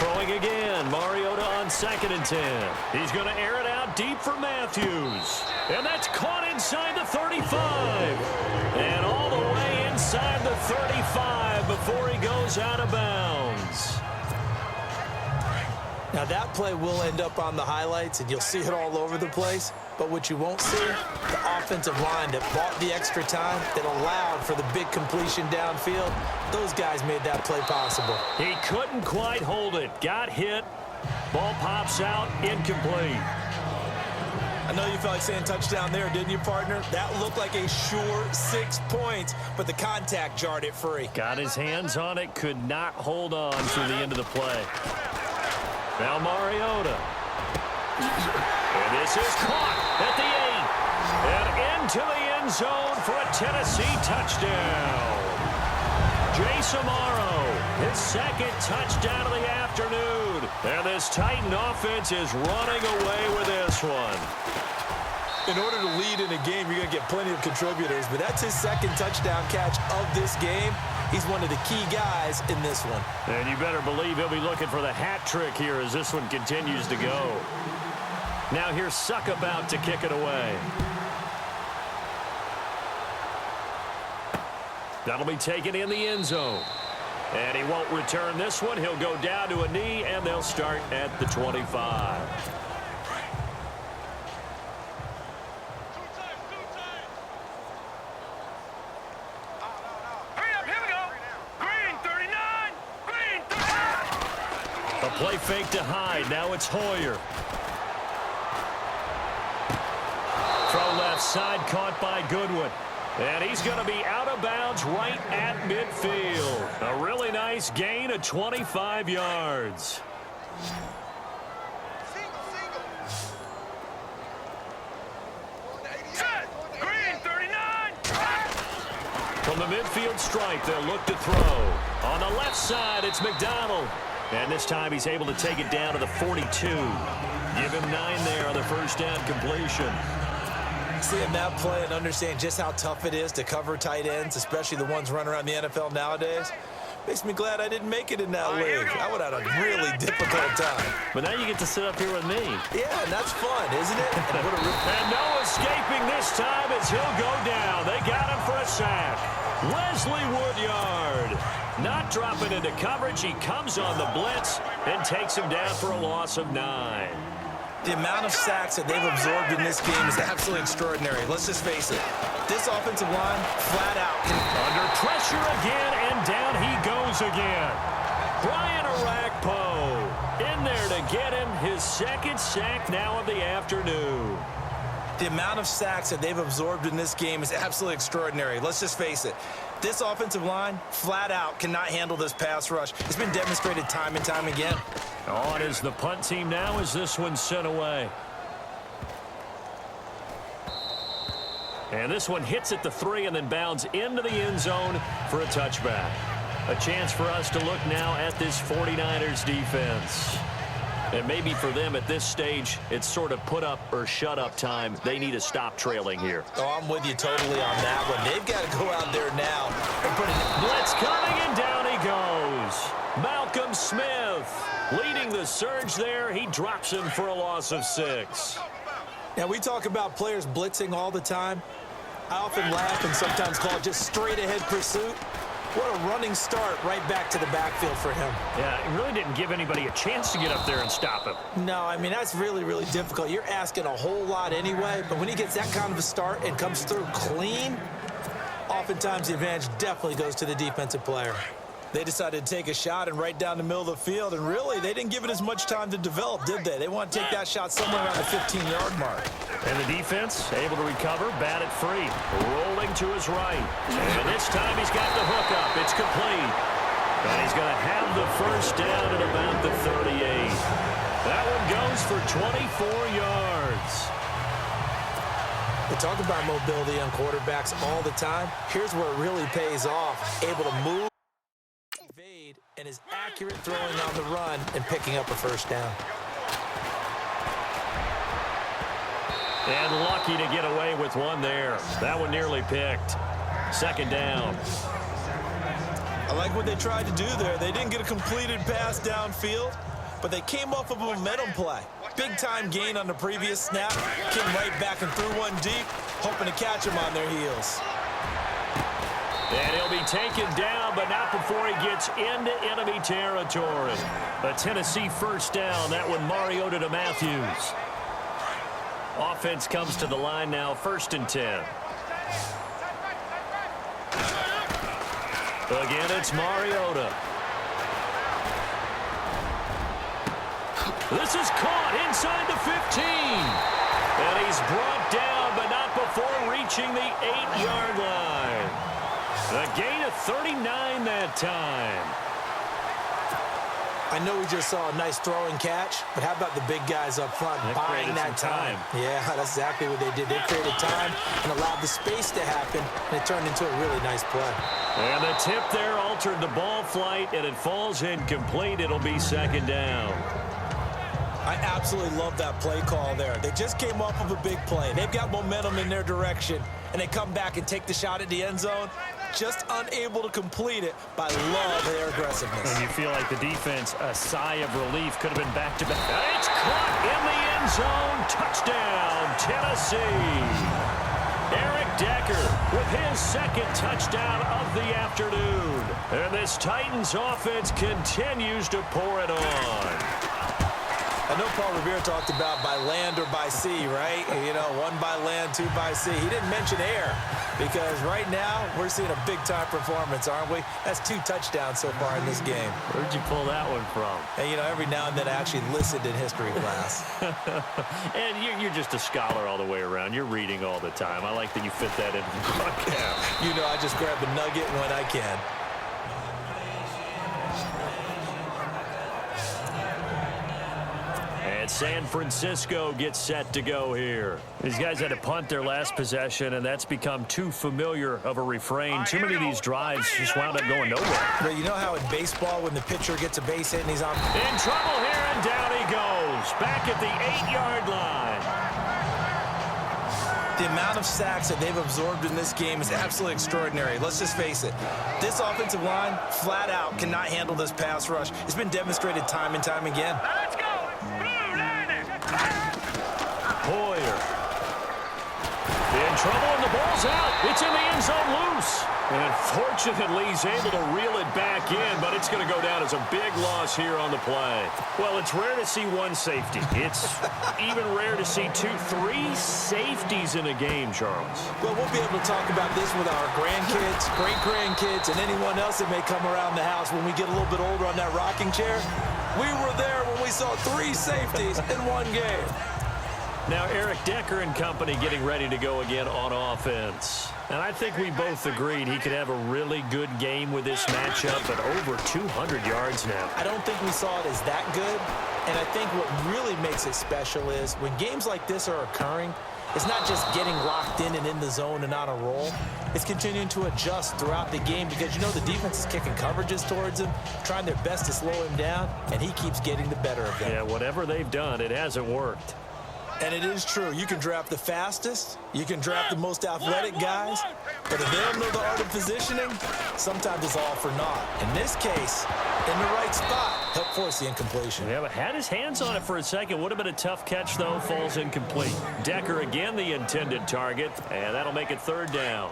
Throwing again. Mariota on 2nd and 10. He's going to air it out deep for Matthews. And that's caught inside the 35. And all the way inside the 35 before he goes out of bounds. Now, that play will end up on the highlights, and you'll see it all over the place. But what you won't see, the offensive line that bought the extra time, that allowed for the big completion downfield. Those guys made that play possible. He couldn't quite hold it. Got hit. Ball pops out. Incomplete. I know you felt like saying touchdown there, didn't you, partner? That looked like a sure 6 points, but the contact jarred it free. Got his hands on it. Could not hold on through the end of the play. Now Mariota. And this is caught at the 8. And into the end zone for a Tennessee touchdown. Jace Amaro, his 2nd touchdown of the afternoon. And this Titan offense is running away with this one. In order to lead in a game, you're going to get plenty of contributors, but that's his 2nd touchdown catch of this game. He's one of the key guys in this one. And you better believe he'll be looking for the hat trick here as this one continues to go. Now here's Suckabout to kick it away. That'll be taken in the end zone. And he won't return this one. He'll go down to a knee, and they'll start at the 25. Play fake to Hyde. Now it's Hoyer. Throw left side, caught by Goodwin. And he's going to be out of bounds right at midfield. A really nice gain of 25 yards. From the midfield stripe, they'll look to throw. On the left side, it's McDonald. And this time he's able to take it down to the 42. Give him 9 there on the first down completion. Seeing that play and understand just how tough it is to cover tight ends, especially the ones running around the NFL nowadays, makes me glad I didn't make it in that league. I would have had a really difficult time. But now you get to sit up here with me. Yeah, and that's fun, isn't it? And no escaping this time as he'll go down. They got him for a sack. Wesley Woodyard. Not dropping into coverage. He comes on the blitz and takes him down for a loss of 9. The amount of sacks that they've absorbed in this game is absolutely extraordinary. Let's just face it. This offensive line, flat out. Under pressure again, and down he goes again. Brian Orakpo in there to get him his 2nd sack now of the afternoon. The amount of sacks that they've absorbed in this game is absolutely extraordinary. Let's just face it. This offensive line, flat out, cannot handle this pass rush. It's been demonstrated time and time again. On is the punt team now as this one's sent away. And this one hits at the 3 and then bounds into the end zone for a touchback. A chance for us to look now at this 49ers defense. And maybe for them at this stage, it's sort of put up or shut up time. They need to stop trailing here. Oh, I'm with you totally on that one. They've got to go out there now and put it. Blitz coming, and down he goes. Malcolm Smith leading the surge there. He drops him for a loss of 6. Now, we talk about players blitzing all the time. I often laugh and sometimes call it just straight-ahead pursuit. What a running start right back to the backfield for him. Yeah, it really didn't give anybody a chance to get up there and stop him. No, I mean, that's really, really difficult. You're asking a whole lot anyway, but when he gets that kind of a start and comes through clean, oftentimes the advantage definitely goes to the defensive player. They decided to take a shot and right down the middle of the field, and really, they didn't give it as much time to develop, did they? They want to take that shot somewhere around the 15-yard mark. And the defense able to recover, bat it free, rolling to his right. And this time he's got the hook up. It's complete. And he's going to have the first down at about the 38. That one goes for 24 yards. We talk about mobility on quarterbacks all the time. Here's where it really pays off. Able to move, evade, and is accurate throwing on the run and picking up a first down. And lucky to get away with one there. That one nearly picked. 2nd down. A like what they tried to do there. They didn't get a completed pass downfield, but they came off of a momentum play. Big-time gain on the previous snap. Came right back and threw one deep, hoping to catch them on their heels. And he'll be taken down, but not before he gets into enemy territory. A Tennessee first down. That one Mariota to Matthews. Offense comes to the line now, 1st and 10. Again, it's Mariota. This is caught inside the 15. And he's brought down, but not before reaching the 8-yard line. A gain of 39 that time. I know we just saw a nice throw and catch, but how about the big guys up front buying that time? Yeah, that's exactly what they did. They created time and allowed the space to happen, and it turned into a really nice play. And the tip there altered the ball flight, and it falls incomplete. It'll be 2nd down. I absolutely love that play call there. They just came off of a big play. They've got momentum in their direction, and they come back and take the shot at the end zone, just unable to complete it, but I love their aggressiveness. And you feel like the defense, a sigh of relief, could have been back-to-back. It's caught in the end zone. Touchdown, Tennessee. Eric Decker with his 2nd touchdown of the afternoon. And this Titans offense continues to pour it on. I know Paul Revere talked about by land or by sea, right? You know, 1 by land, 2 by sea. He didn't mention air because right now we're seeing a big-time performance, aren't we? That's 2 touchdowns so far in this game. Where'd you pull that one from? And, you know, every now and then I actually listened in history class. And you're just a scholar all the way around. You're reading all the time. I like that you fit that into the podcast. You know, I just grab a nugget when I can. San Francisco gets set to go here. These guys had to punt their last possession, and that's become too familiar of a refrain. Too many of these drives just wound up going nowhere. Well, you know how in baseball when the pitcher gets a base hit and he's on... In trouble here, and down he goes. Back at the 8-yard line. The amount of sacks that they've absorbed in this game is absolutely extraordinary. Let's just face it. This offensive line, flat out, cannot handle this pass rush. It's been demonstrated time and time again. Let's go. Hoyer. In trouble, and the ball's out. It's in the end zone loose. And unfortunately, he's able to reel it back in, but it's going to go down as a big loss here on the play. Well, it's rare to see 1 safety. It's even rare to see 2, 3 safeties in a game, Charles. Well, we'll be able to talk about this with our grandkids, great-grandkids, and anyone else that may come around the house when we get a little bit older on that rocking chair. We were there when we saw 3 safeties in 1 game. Now, Eric Decker and company getting ready to go again on offense. And I think we both agreed he could have a really good game with this matchup, but over 200 yards now. I don't think we saw it as that good. And I think what really makes it special is when games like this are occurring, it's not just getting locked in and in the zone and on a roll. It's continuing to adjust throughout the game because, you know, the defense is kicking coverages towards him, trying their best to slow him down, and he keeps getting the better of them. Yeah, whatever they've done, it hasn't worked. And it is true. You can draft the fastest. You can draft the most athletic guys. But if they don't know the art of positioning, sometimes it's all for naught. In this case, in the right spot, help force the incompletion. Yeah, but had his hands on it for a second. Would have been a tough catch, though. Falls incomplete. Decker again the intended target, and that'll make it 3rd down.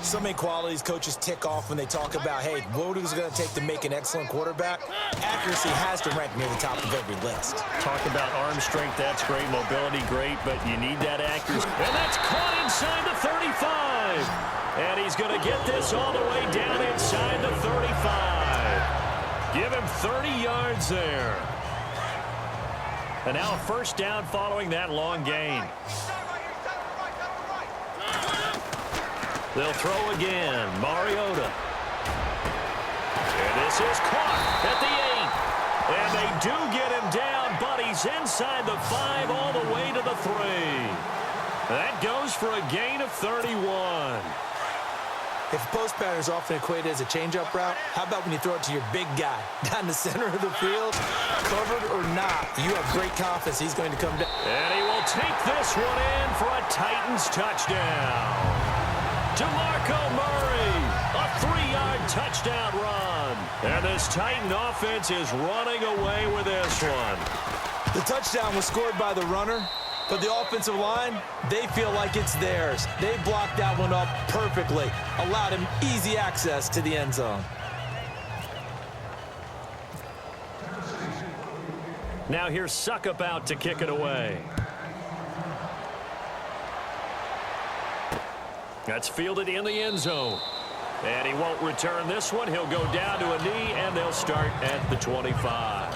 So many qualities coaches tick off when they talk about, hey, what is it going to take to make an excellent quarterback? Accuracy has to rank near the top of every list. Talk about arm strength, that's great. Mobility, great, but you need that accuracy. And that's caught inside the 35. And he's going to get this all the way down inside the 35. Give him 30 yards there. And now a 1st down following that long gain. They'll throw again. Mariota. And this is caught at the 8. And they do get him down, but he's inside the 5 all the way to the 3. That goes for a gain of 31. If post pattern is often equated as a change-up route, how about when you throw it to your big guy down the center of the field? Covered or not, you have great confidence he's going to come down. And he will take this one in for a Titans touchdown. DeMarco Murray, a 3-yard touchdown run. And this Titan offense is running away with this one. The touchdown was scored by the runner, but the offensive line, they feel like it's theirs. They blocked that one up perfectly, allowed him easy access to the end zone. Now here's Suckup out to kick it away. That's fielded in the end zone. And he won't return this one. He'll go down to a knee, and they'll start at the 25.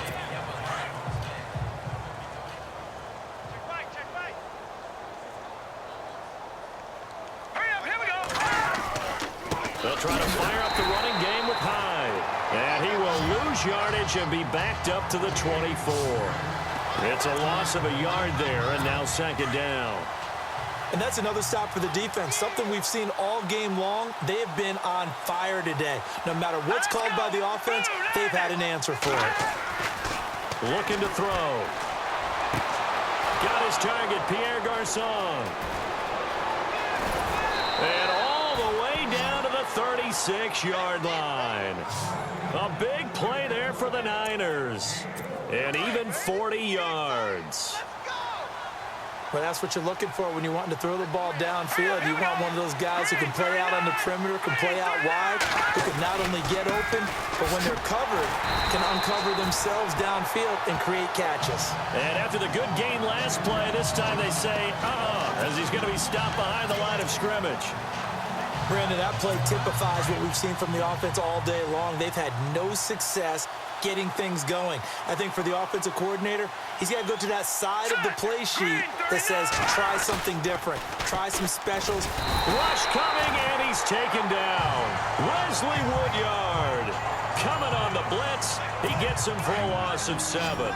They'll try to fire up the running game with Hyde. And he will lose yardage and be backed up to the 24. It's a loss of a yard there, and now second down. And that's another stop for the defense, something we've seen all game long. They have been on fire today. No matter what's called by the offense, they've had an answer for it. Looking to throw. Got his target, Pierre Garçon. And all the way down to the 36-yard line. A big play there for the Niners. And even 40 yards. Well, that's what you're looking for when you're wanting to throw the ball downfield. You want one of those guys who can play out on the perimeter, can play out wide, who can not only get open, but when they're covered, can uncover themselves downfield and create catches. And after the good gain last play, this time they say, as he's going to be stopped behind the line of scrimmage. Brandon, that play typifies what we've seen from the offense all day long. They've had no success getting things going. I think for the offensive coordinator, he's got to go to that side of the play sheet that says, try something different. Try some specials. Rush coming, and he's taken down. Wesley Woodyard coming on the blitz. He gets him for a loss of 7.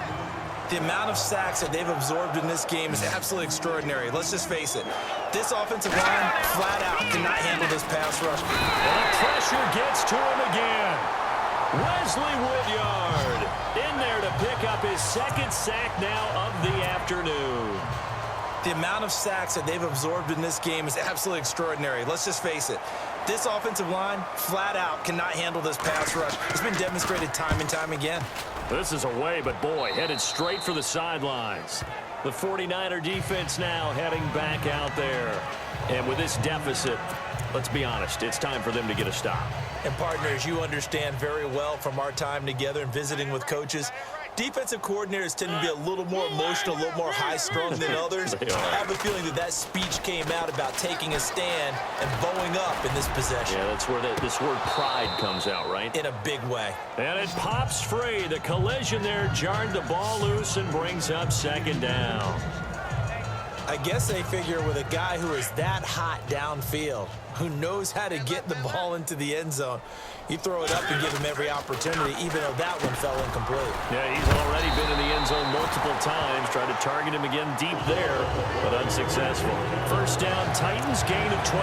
The amount of sacks that they've absorbed in this game is absolutely extraordinary. Let's just face it. This offensive line, flat out, cannot handle this pass rush. And the pressure gets to him again. Wesley Woodyard in there to pick up his second sack now of the afternoon. The amount of sacks that they've absorbed in this game is absolutely extraordinary. Let's just face it. This offensive line, flat out, cannot handle this pass rush. It's been demonstrated time and time again. This is away, but boy, headed straight for the sidelines. The 49er defense now heading back out there. And with this deficit, let's be honest, it's time for them to get a stop. And partners, you understand very well from our time together and visiting with coaches, defensive coordinators tend to be a little more emotional, a little more high-strung than others. I have a feeling that speech came out about taking a stand and bowing up in this possession. Yeah, that's where this word pride comes out, right? In a big way. And it pops free. The collision there jarred the ball loose and brings up second down. I guess they figure with a guy who is that hot downfield, who knows how to get the ball into the end zone, you throw it up and give him every opportunity, even though that one fell incomplete. Yeah, he's already been in the end zone multiple times, tried to target him again deep there, but unsuccessful. First down, Titans, gain of 12.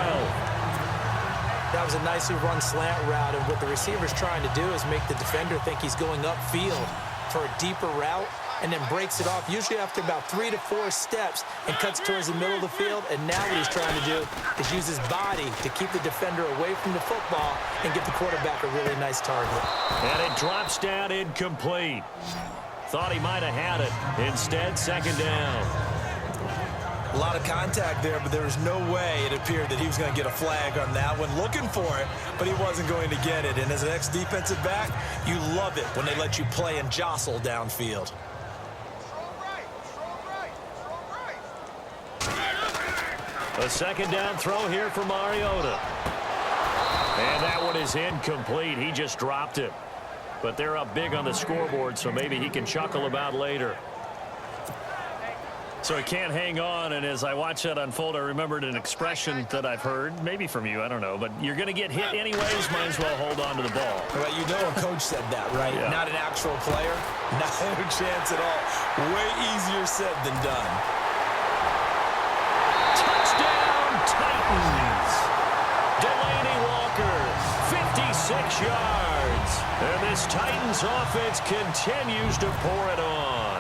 That was a nicely run slant route, and what the receiver's trying to do is make the defender think he's going upfield for a deeper route, and then breaks it off, usually after about 3 to 4 steps, and cuts towards the middle of the field. And now what he's trying to do is use his body to keep the defender away from the football and give the quarterback a really nice target. And it drops down incomplete. Thought he might have had it. Instead, second down. A lot of contact there, but there was no way it appeared that he was going to get a flag on that one. Looking for it, but he wasn't going to get it. And as an ex-defensive back, you love it when they let you play and jostle downfield. A second down throw here for Mariota. And that one is incomplete. He just dropped it. But they're up big on the scoreboard, so maybe he can chuckle about later. So he can't hang on, and as I watch that unfold, I remembered an expression that I've heard, maybe from you, I don't know, but you're going to get hit anyways, might as well hold on to the ball. Well, you know a coach said that, right? Yeah. Not an actual player. Not a chance at all. Way easier said than done. Touchdown, Titans! Delaney Walker, 56 yards. And this Titans offense continues to pour it on.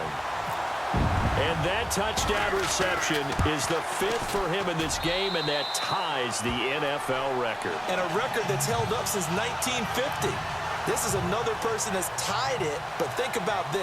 And that touchdown reception is the 5th for him in this game, and that ties the NFL record. And a record that's held up since 1950. This is another person that's tied it, but think about this.